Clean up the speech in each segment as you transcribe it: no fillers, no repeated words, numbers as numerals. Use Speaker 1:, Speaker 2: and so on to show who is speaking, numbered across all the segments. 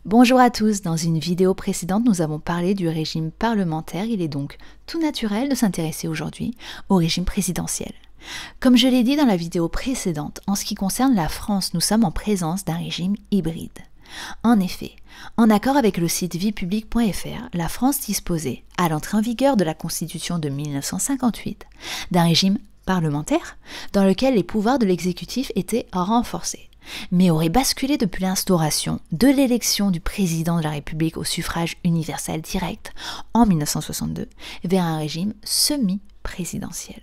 Speaker 1: Bonjour à tous, dans une vidéo précédente, nous avons parlé du régime parlementaire. Il est donc tout naturel de s'intéresser aujourd'hui au régime présidentiel. Comme je l'ai dit dans la vidéo précédente, en ce qui concerne la France, nous sommes en présence d'un régime hybride. En effet, en accord avec le site viepublique.fr, la France disposait, à l'entrée en vigueur de la Constitution de 1958, d'un régime parlementaire dans lequel les pouvoirs de l'exécutif étaient renforcés, mais aurait basculé depuis l'instauration de l'élection du président de la République au suffrage universel direct en 1962 vers un régime semi-présidentiel.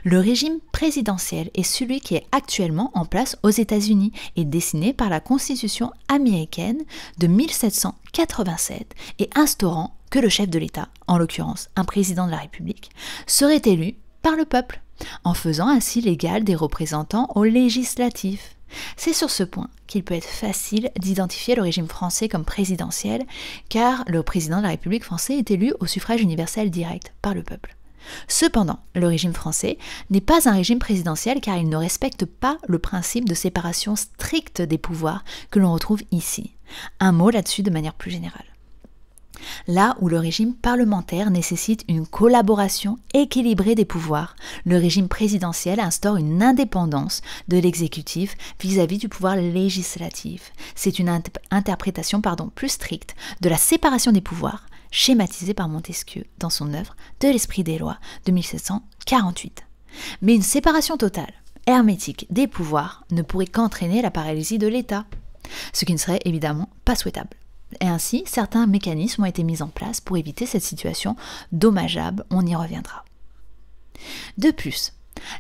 Speaker 1: Le régime présidentiel est celui qui est actuellement en place aux États-Unis et dessiné par la Constitution américaine de 1787 et instaurant que le chef de l'État, en l'occurrence un président de la République, serait élu par le peuple, en faisant ainsi l'égal des représentants au législatif. C'est sur ce point qu'il peut être facile d'identifier le régime français comme présidentiel, car le président de la République française est élu au suffrage universel direct par le peuple. Cependant, le régime français n'est pas un régime présidentiel car il ne respecte pas le principe de séparation stricte des pouvoirs que l'on retrouve ici. Un mot là-dessus de manière plus générale. Là où le régime parlementaire nécessite une collaboration équilibrée des pouvoirs, le régime présidentiel instaure une indépendance de l'exécutif vis-à-vis du pouvoir législatif. C'est une interprétation plus stricte de la séparation des pouvoirs, schématisée par Montesquieu dans son œuvre de l'esprit des lois de 1748. Mais une séparation totale, hermétique des pouvoirs ne pourrait qu'entraîner la paralysie de l'État, ce qui ne serait évidemment pas souhaitable. Et ainsi, certains mécanismes ont été mis en place pour éviter cette situation dommageable, on y reviendra. De plus,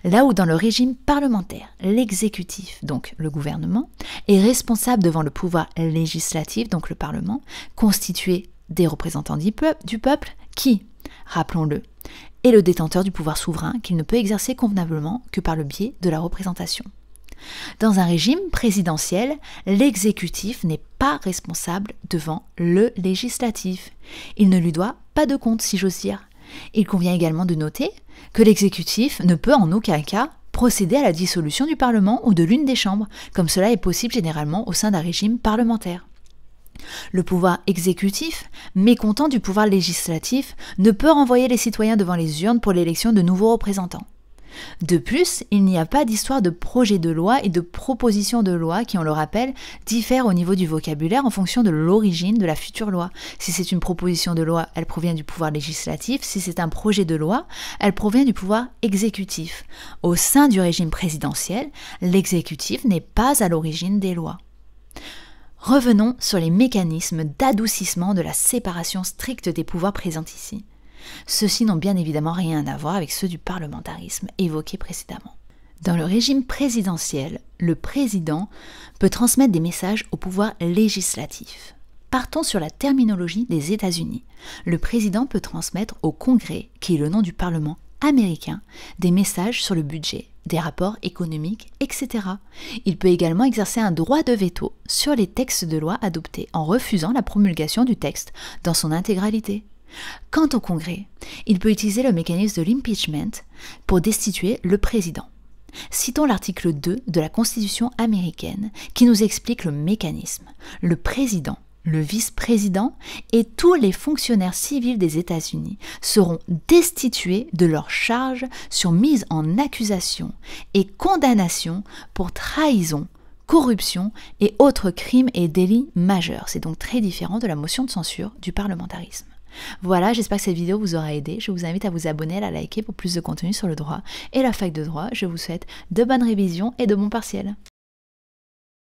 Speaker 1: là où dans le régime parlementaire, l'exécutif, donc le gouvernement, est responsable devant le pouvoir législatif, donc le Parlement, constitué des représentants du peuple, qui, rappelons-le, est le détenteur du pouvoir souverain qu'il ne peut exercer convenablement que par le biais de la représentation. Dans un régime présidentiel, l'exécutif n'est pas responsable devant le législatif. Il ne lui doit pas de compte, si j'ose dire. Il convient également de noter que l'exécutif ne peut en aucun cas procéder à la dissolution du Parlement ou de l'une des chambres, comme cela est possible généralement au sein d'un régime parlementaire. Le pouvoir exécutif, mécontent du pouvoir législatif, ne peut renvoyer les citoyens devant les urnes pour l'élection de nouveaux représentants. De plus, il n'y a pas d'histoire de projet de loi et de proposition de loi qui, on le rappelle, diffèrent au niveau du vocabulaire en fonction de l'origine de la future loi. Si c'est une proposition de loi, elle provient du pouvoir législatif. Si c'est un projet de loi, elle provient du pouvoir exécutif. Au sein du régime présidentiel, l'exécutif n'est pas à l'origine des lois. Revenons sur les mécanismes d'adoucissement de la séparation stricte des pouvoirs présents ici. Ceux-ci n'ont bien évidemment rien à voir avec ceux du parlementarisme évoqués précédemment. Dans le régime présidentiel, le président peut transmettre des messages au pouvoir législatif. Partons sur la terminologie des États-Unis. Le président peut transmettre au Congrès, qui est le nom du Parlement américain, des messages sur le budget, des rapports économiques, etc. Il peut également exercer un droit de veto sur les textes de loi adoptés en refusant la promulgation du texte dans son intégralité. Quant au Congrès, il peut utiliser le mécanisme de l'impeachment pour destituer le président. Citons l'article 2 de la Constitution américaine qui nous explique le mécanisme. Le président, le vice-président et tous les fonctionnaires civils des États-Unis seront destitués de leurs charges sur mise en accusation et condamnation pour trahison, corruption et autres crimes et délits majeurs. C'est donc très différent de la motion de censure du parlementarisme. Voilà, j'espère que cette vidéo vous aura aidé. Je vous invite à vous abonner, à la liker pour plus de contenu sur le droit et la fac de droit. Je vous souhaite de bonnes révisions et de bons partiels.